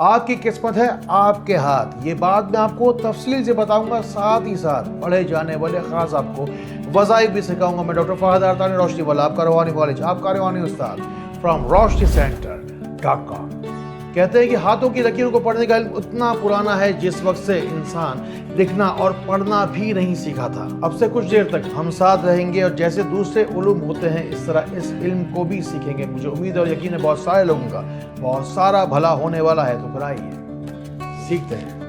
آپ کی قسمت ہے آپ کے ہاتھ، یہ بات میں آپ کو تفصیل سے بتاؤں گا، ساتھ ہی ساتھ پڑھے جانے والے خاص آپ کو وظائف بھی سکھاؤں گا۔ میں ڈاکٹر فہد ارتانی روشنی والا، آپ کا روحانی کالج، آپ کا روحانی استاد فرام roshniscenter.com۔ کہتے ہیں کہ ہاتھوں کی لکیروں کو پڑھنے کا علم اتنا پرانا ہے جس وقت سے انسان لکھنا اور پڑھنا بھی نہیں سیکھا تھا۔ اب سے کچھ دیر تک ہم ساتھ رہیں گے اور جیسے دوسرے علوم ہوتے ہیں اس طرح اس علم کو بھی سیکھیں گے۔ مجھے امید اور یقین ہے بہت سارے لوگوں کا بہت سارا بھلا ہونے والا ہے، تو پھر آئیے سیکھتے ہیں۔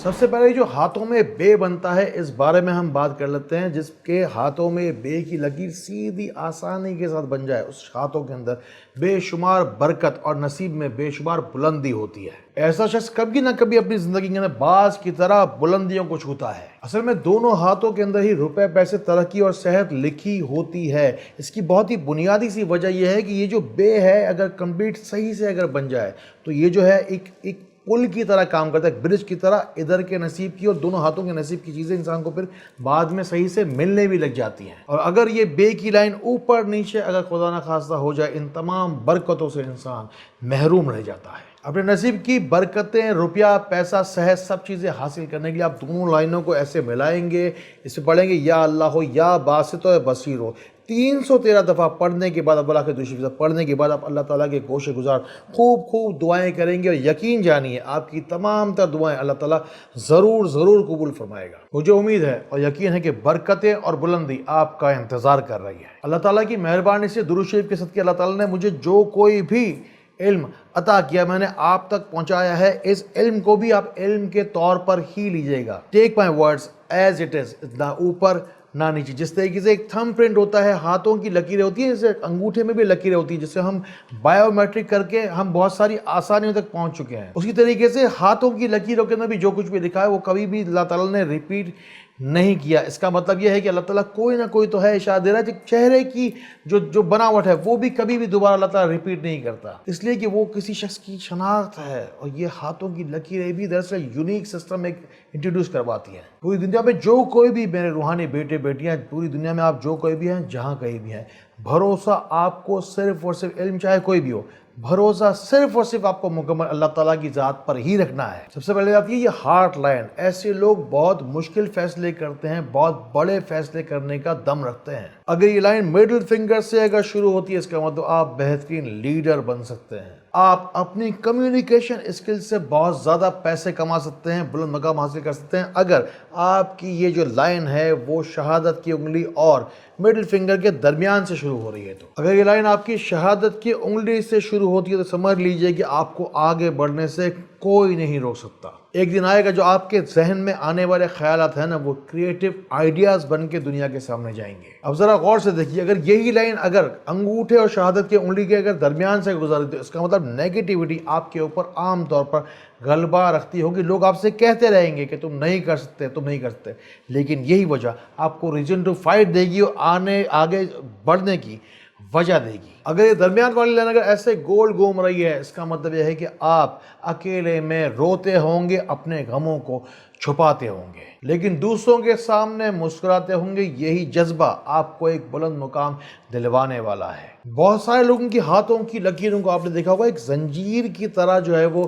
سب سے پہلے جو ہاتھوں میں بے بنتا ہے اس بارے میں ہم بات کر لیتے ہیں۔ جس کے ہاتھوں میں بے کی لکیر سیدھی آسانی کے ساتھ بن جائے، اس ہاتھوں کے اندر بے شمار برکت اور نصیب میں بے شمار بلندی ہوتی ہے۔ ایسا شخص کبھی نہ کبھی اپنی زندگی کے اندر باز کی طرح بلندیوں کو چھوتا ہے۔ اصل میں دونوں ہاتھوں کے اندر ہی روپے، پیسے، ترقی اور صحت لکھی ہوتی ہے۔ اس کی بہت ہی بنیادی سی وجہ یہ ہے کہ یہ جو بے ہے اگر کمپلیٹ صحیح سے اگر بن جائے تو یہ جو ہے ایک پل کی طرح کام کرتا ہے، ایک برج کی طرح، ادھر کے نصیب کی اور دونوں ہاتھوں کے نصیب کی چیزیں انسان کو پھر بعد میں صحیح سے ملنے بھی لگ جاتی ہیں۔ اور اگر یہ بے کی لائن اوپر نیچے اگر خدا نہ خواستہ ہو جائے، ان تمام برکتوں سے انسان محروم رہ جاتا ہے۔ اپنے نصیب کی برکتیں، روپیہ، پیسہ، صحت، سب چیزیں حاصل کرنے کے لیے آپ دونوں لائنوں کو ایسے ملائیں گے، اسے پڑھیں گے یا اللہ ہو یا باسط و بصیر ہو، 313 دفعہ پڑھنے کے بعد، اب اللہ کے دوسری پڑھنے کے بعد آپ اللہ تعالیٰ کے گوشے گزار خوب دعائیں کریں گے اور یقین جانیے آپ کی تمام تر دعائیں اللہ تعالیٰ ضرور قبول فرمائے گا۔ مجھے امید ہے اور یقین ہے کہ برکتیں اور بلندی آپ کا انتظار کر رہی ہے۔ اللہ تعالیٰ کی مہربانی سے درود شریف کے صدقے اللہ تعالیٰ نے مجھے جو کوئی بھی علم عطا کیا میں نے آپ تک پہنچایا ہے، اس علم کو بھی آپ علم کے طور پر ہی لیجئے گا۔ ٹیک مائی ورڈز ایز اٹ از، نہ اوپر نہ نیچے۔ جس طریقے سے ایک تھم پرنٹ ہوتا ہے، ہاتھوں کی لکیریں ہوتی ہیں، جیسے انگوٹھے میں بھی لکیریں ہوتی ہیں، جس سے ہم بایو میٹرک کر کے ہم بہت ساری آسانیوں تک پہنچ چکے ہیں۔ اسی طریقے سے ہاتھوں کی لکیروں کے اندر بھی جو کچھ بھی لکھا ہے وہ کبھی بھی اللہ تعالیٰ نے ریپیٹ نہیں کیا۔ اس کا مطلب یہ ہے کہ اللہ تعالیٰ کوئی نہ کوئی تو ہے اشارہ دے رہا ہے کہ چہرے کی جو بناوٹ ہے وہ بھی کبھی بھی دوبارہ اللہ تعالیٰ ریپیٹ نہیں کرتا، اس لیے کہ وہ کسی شخص کی شناخت ہے۔ اور یہ ہاتھوں کی لکیریں بھی دراصل یونیک سسٹم ایک انٹروڈیوس کرواتی ہیں۔ پوری دنیا میں جو کوئی بھی میرے روحانی بیٹے بیٹیاں، پوری دنیا میں آپ جو کوئی بھی ہیں، جہاں کہیں بھی ہیں، بھروسہ آپ کو صرف اور صرف علم چاہے کوئی بھی ہو، بھروسہ صرف اور صرف آپ کو مکمل اللہ تعالیٰ کی ذات پر ہی رکھنا ہے۔ سب سے پہلے آتی ہے یہ ہارٹ لائن۔ ایسے لوگ بہت مشکل فیصلے کرتے ہیں، بہت بڑے فیصلے کرنے کا دم رکھتے ہیں۔ اگر یہ لائن مڈل فنگر سے اگر شروع ہوتی ہے، اس کا مطلب آپ بہترین لیڈر بن سکتے ہیں۔ آپ اپنی کمیونیکیشن اسکل سے بہت زیادہ پیسے کما سکتے ہیں، بلند مقام حاصل کر سکتے ہیں اگر آپ کی یہ جو لائن ہے وہ شہادت کی انگلی اور مڈل فنگر کے درمیان سے شروع ہو رہی ہے۔ تو اگر یہ لائن آپ کی شہادت کی انگلی سے شروع ہوتی ہے تو سمجھ لیجئے کہ آپ کو آگے بڑھنے سے کوئی نہیں روک سکتا۔ ایک دن آئے گا جو آپ کے ذہن میں آنے والے خیالات ہیں نا، وہ کریٹو آئیڈیاز بن کے دنیا کے سامنے جائیں گے۔ اب ذرا غور سے دیکھیے، اگر یہی لائن اگر انگوٹھے اور شہادت کی انگلی کے اگر درمیان سے گزاری تو اس کا مطلب نیگیٹیوٹی آپ کے اوپر عام طور پر غلبہ رکھتی ہوگی۔ لوگ آپ سے کہتے رہیں گے کہ تم نہیں کر سکتے، تم نہیں کر سکتے، لیکن یہی وجہ آپ کو ریزن ٹو فائٹ دے گی اور آگے بڑھنے کی وجہ دے گی۔ اگر یہ درمیان والی لائن اگر ایسے گول گھوم رہی ہے، اس کا مطلب یہ ہے کہ آپ اکیلے میں روتے ہوں گے، اپنے غموں کو چھپاتے ہوں گے، لیکن دوسروں کے سامنے مسکراتے ہوں گے۔ یہی جذبہ آپ کو ایک بلند مقام دلوانے والا ہے۔ بہت سارے لوگوں کی ہاتھوں کی لکیروں کو آپ نے دیکھا ہوگا ایک زنجیر کی طرح جو ہے وہ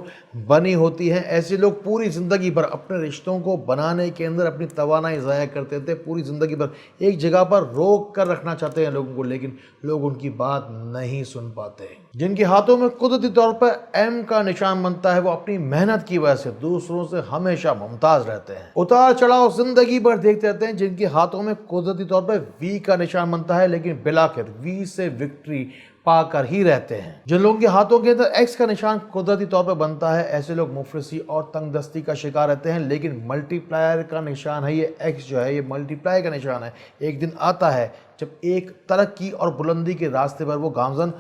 بنی ہوتی ہیں۔ ایسے لوگ پوری زندگی بھر اپنے رشتوں کو بنانے کے اندر اپنی توانائی ضائع کرتے تھے، پوری زندگی بھر ایک جگہ پر روک کر رکھنا چاہتے ہیں لوگوں کو، لیکن لوگ ان کی بات نہیں سن پاتے۔ جن کے ہاتھوں میں قدرتی طور پر ایم کا نشان بنتا ہے، وہ اپنی محنت کی وجہ سے دوسروں سے ہمیشہ ممتاز رہتے ہیں۔ اتار چڑھاؤ زندگی بھر دیکھتے رہتے ہیں۔ جن کے ہاتھوں میں قدرتی طور پر وی کا نشان بنتا ہے، لیکن بالآخر وی سے وکٹری پا کر ہی رہتے ہیں۔ جن لوگوں کے ہاتھوں کے اندر ایکس کا نشان قدرتی طور پر بنتا ہے، ایسے لوگ مفلسی اور تنگ دستی کا شکار رہتے ہیں، لیکن ملٹی پلائر کا نشان ہے، یہ ایکس جو ہے یہ ملٹی پلائی کا نشان ہے۔ ایک دن آتا ہے جب ایک ترقی اور بلندی کے راستے پر وہ گامزن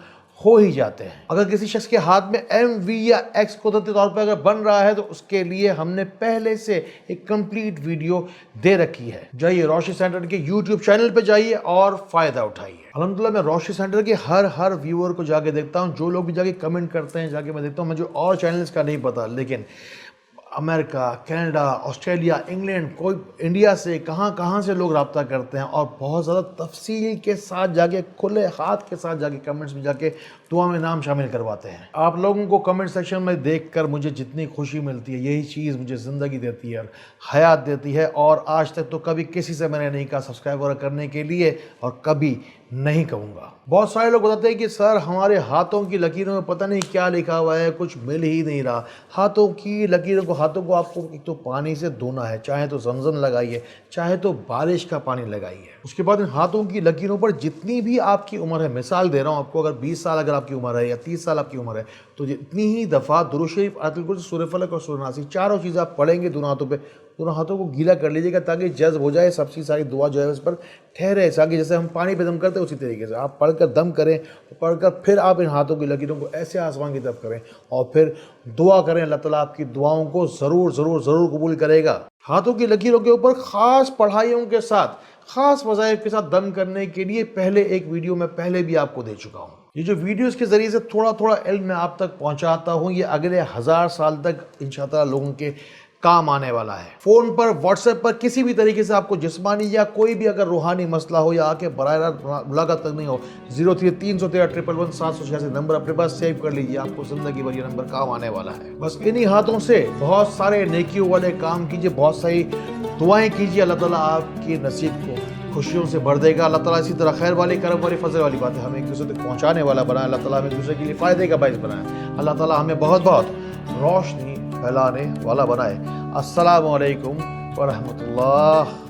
ہو ہی جاتے ہیں۔ اگر کسی شخص کے ہاتھ میں ایم، وی یا ایکس قدرتی طور پر اگر بن رہا ہے تو اس کے لیے ہم نے پہلے سے ایک کمپلیٹ ویڈیو دے رکھی ہے۔ جائیے روشنی سینٹر کے یوٹیوب چینل پہ جائیے اور فائدہ اٹھائیے۔ الحمدللہ میں روشنی سینٹر کے ہر ویور کو جا کے دیکھتا ہوں، جو لوگ بھی جا کے کمنٹ کرتے ہیں جا کے میں دیکھتا ہوں۔ مجھے اور چینلز کا نہیں پتا، لیکن امریکہ، کینیڈا، آسٹریلیا، انگلینڈ، کوئی انڈیا سے کہاں سے لوگ رابطہ کرتے ہیں اور بہت زیادہ تفصیل کے ساتھ جا کے کھلے ہاتھ کے ساتھ جا کے کمنٹس میں جا کے دعا میں نام شامل کرواتے ہیں۔ آپ لوگوں کو کمنٹ سیکشن میں دیکھ کر مجھے جتنی خوشی ملتی ہے، یہی چیز مجھے زندگی دیتی ہے، حیات دیتی ہے، اور آج تک تو کبھی کسی سے میں نے نہیں کہا سبسکرائب وغیرہ کرنے کے لیے، اور کبھی نہیں کہوں گا۔ بہت سارے لوگ بتاتے ہیں کہ سر ہمارے ہاتھوں کی لکیروں میں پتہ نہیں کیا لکھا ہوا ہے، کچھ مل ہی نہیں رہا۔ ہاتھوں کی لکیروں کو آپ کو ایک تو پانی سے دھونا ہے، چاہے تو زمزم لگائیے، چاہے تو بارش کا پانی لگائیے۔ اس کے بعد ان ہاتھوں کی لکیروں پر جتنی بھی آپ کی عمر ہے، مثال دے رہا ہوں آپ کو، اگر 20 سال اگر آپ کی عمر ہے یا 30 سال آپ کی عمر ہے، تو جتنی ہی دفعہ درود شریف، آیت الکرسی، سورہ فلق اور سورہ ناس، چاروں چیزیں آپ پڑھیں گے دونوں ہاتھوں پہ، دونوں ہاتھوں کو گیلا کر لیجیے گا تاکہ جذب ہو جائے، سب سے ساری دعا جو ہے اس پر ٹھہرے، تاکہ جیسے ہم پانی پہ دم کرتے ہیں اسی طریقے سے آپ پڑھ کر دم کریں، پڑھ کر پھر آپ ان ہاتھوں کی لکیروں کو ایسے آسمان کی طرف کریں اور پھر دعا کریں۔ اللہ تعالیٰ آپ کی دعاؤں کو ضرور ضرور ضرور قبول کرے گا۔ ہاتھوں کی لکیروں کے اوپر خاص پڑھائیوں کے ساتھ، خاص وظائف کے ساتھ دم کرنے کے لیے پہلے ایک ویڈیو میں پہلے بھی آپ کو دے چکا ہوں۔ یہ جو ویڈیوز کے ذریعے سے تھوڑا تھوڑا علم میں آپ تک پہنچاتا ہوں، یہ اگلے 1000 سال تک انشاءاللہ لوگوں کے کام آنے والا ہے۔ فون پر، واٹس ایپ پر، کسی بھی طریقے سے آپ کو جسمانی یا کوئی بھی اگر روحانی مسئلہ ہو یا آ کے براہ راست ملاقات کرنی ہو، 03-313-111-786 نمبر اپنے پاس سیو کر لیجیے، آپ کو زندگی بھر یہ نمبر کام آنے والا ہے۔ بس انہی ہاتھوں سے بہت سارے نیکیوں والے کام کیجیے، بہت ساری دعائیں کیجیے، اللہ تعالیٰ آپ کی نصیب کو خوشیوں سے بھر دے گا۔ اللہ تعالیٰ اسی طرح خیر والی، کرم والی، فضل والی باتیں ہمیں ایک دوسرے تک پہنچانے والا بنائے، اللہ تعالیٰ ہمیں ایک دوسرے کے لیے فائدے کا باعث بنائے، اللہ تعالیٰ ہمیں بہت بہت روشنی پھیلانے والا بنائے۔ السلام علیکم ورحمۃ اللہ۔